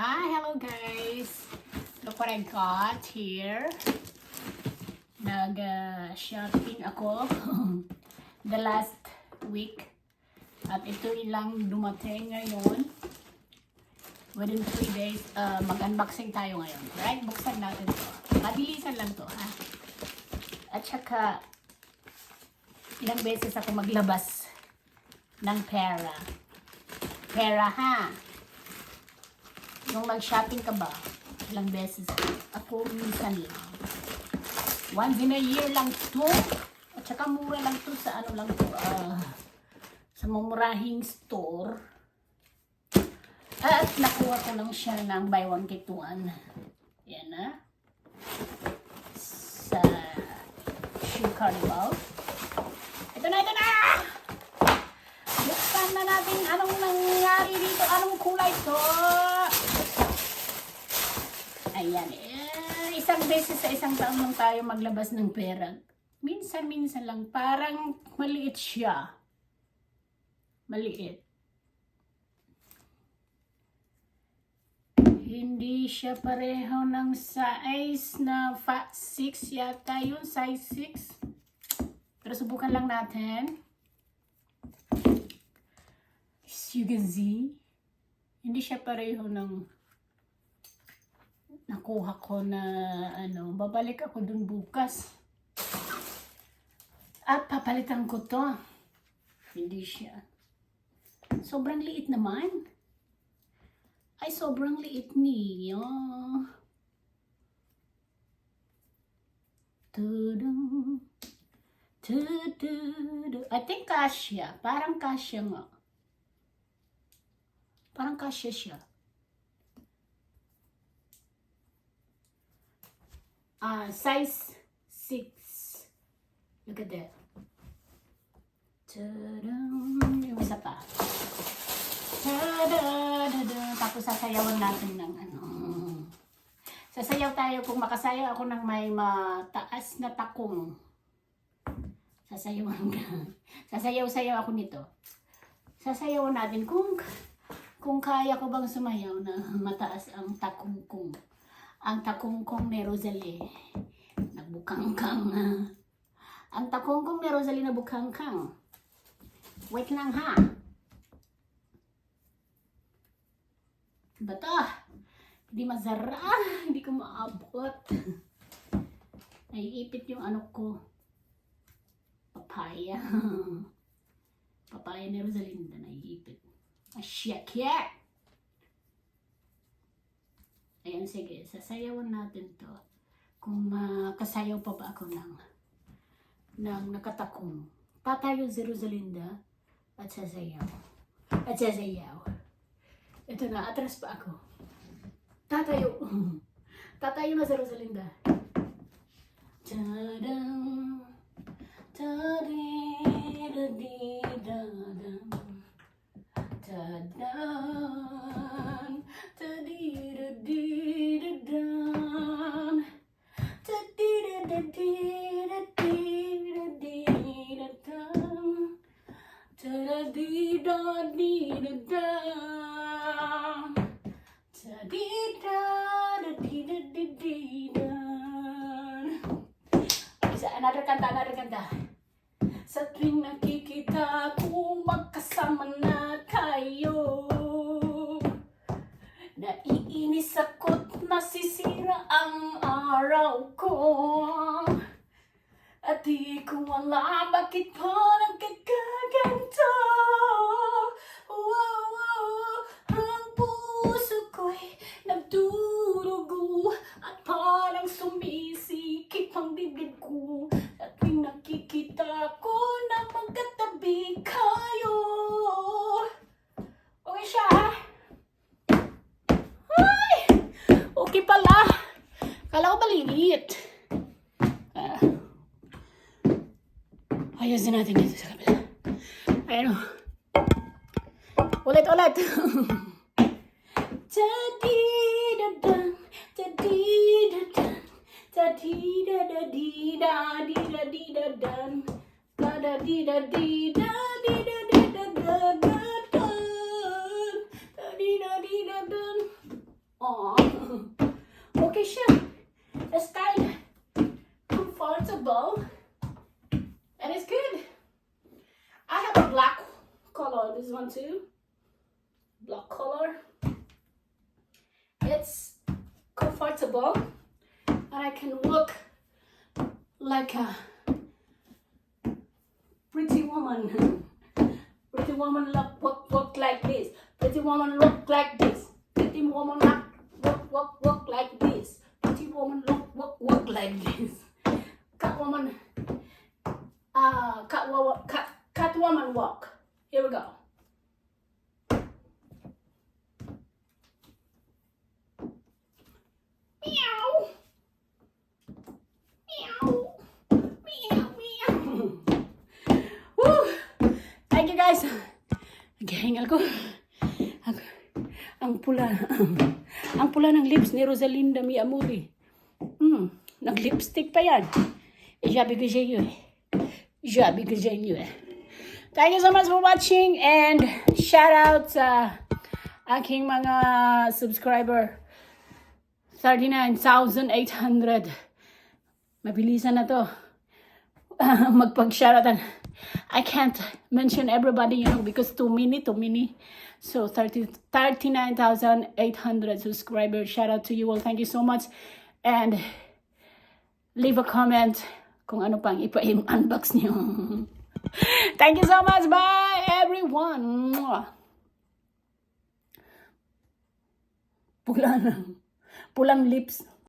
Hi, hello guys. Look what I got here. Nag-shopping ako the last week. At ito ilang dumating ngayon. Within 3 days, mag-unboxing tayo ngayon. Right? Buksan natin to. Mabilisan lang to, ha? At saka, ilang beses ako maglabas ng pera. Pera, ha? Nung mag-shopping ka ba, ilang beses ako minsan lang. Once in a year lang to. At saka mura lang to sa ano lang to, sa mamurahing store. At nakuha ko lang siya ng buy one get one. Yan na. Sa Shoe Carnival. Ito na, ito na! Buksan na natin anong nangyari dito, anong kulay to. Ayan, isang beses sa isang taon lang tayo maglabas ng pera. Minsan-minsan lang, parang maliit siya. Maliit. Hindi siya pareho ng size na 6 yata yun, size 6. Pero subukan lang natin. As you can see, hindi siya pareho ng nakuha ko na ano, babalik ako dun bukas. At papalitan ko to. Hindi siya. Sobrang liit naman. Ay, sobrang liit niya. Tudum. Tudum. I think kasya. Parang kasya nga. Parang kasya siya. Size 6. Look at that. Tudum. Yung isa pa. Tapos sasayawan natin ng ano. Sasayaw tayo kung makasayaw ako ng may mataas na takong. Sasayaw-sayaw ako nito. Sasayawan natin kung kaya ko bang sumayaw na mataas ang takungkong. Ang takungkong ni Rosalie. Nagbukangkang. Ang takungkong ni Rosalie na bukangkang. Wait lang ha. Bata, hindi mazara, hindi ko maabot. Naiipit yung ano ko. Papaya. Papaya ni Rosalinda, naiipit. Asyak-yak! Ayan, sige, sasayawan natin to. Kung makasayaw pa ba ako ng nakatakong. Tatayo si Rosalinda at sasayaw. At sasayaw. Ito na, atras pa ako. Tatayo. Tatayo na si Rosalinda. Tadam. Tadidadidadam. Tadam. Tadidadidadam. Tadidadidadidadam. Tadidadidadam. Another kanta. Sa tuwing nakikita ko magkasama na kayo, naiinis ako't nasisira ang araw ko. At di ko alam bakit pa nagkakaganto. Ang puso ko'y nagdurugo at parang sumisikip ang bibig ko. At tuwing nakikita ko na magkatabi kayo. Okay siya, ha? Ay! Okay pala. Kala ko baliliit. Ayusin natin dito sa kabila. Ayan o. Ulit. Tadidadam, tadidadam, tadidadadidadidadidadam, tadadidadidadidadidadam, tadidadidadam. too. Black color. It's comfortable and I can walk like a pretty woman. Pretty woman walk like this. Pretty woman look like this. Pretty woman walk like this. Pretty woman walk like this. Catwoman Catwoman walk. Here we go. Meow. Meow. Meow, meow. Woo! Thank you guys. Naghahingal ko. Ang pula. Ang pula ng lips ni Rosalinda Miamuri. Nag-lipstick pa yan. Jabi ko sa iyo eh. Jabi ko sa inyo eh. Thank you so much for watching and shout out sa aking mga subscriber. 39,800. Mabilisan na to. Magpag-shoutout. I can't mention everybody, because too many. So 39,800 subscribers. Shout out to you all. Thank you so much. And leave a comment kung ano pang ipa-unbox niyo. Thank you so much. Bye, everyone. Pulang lips.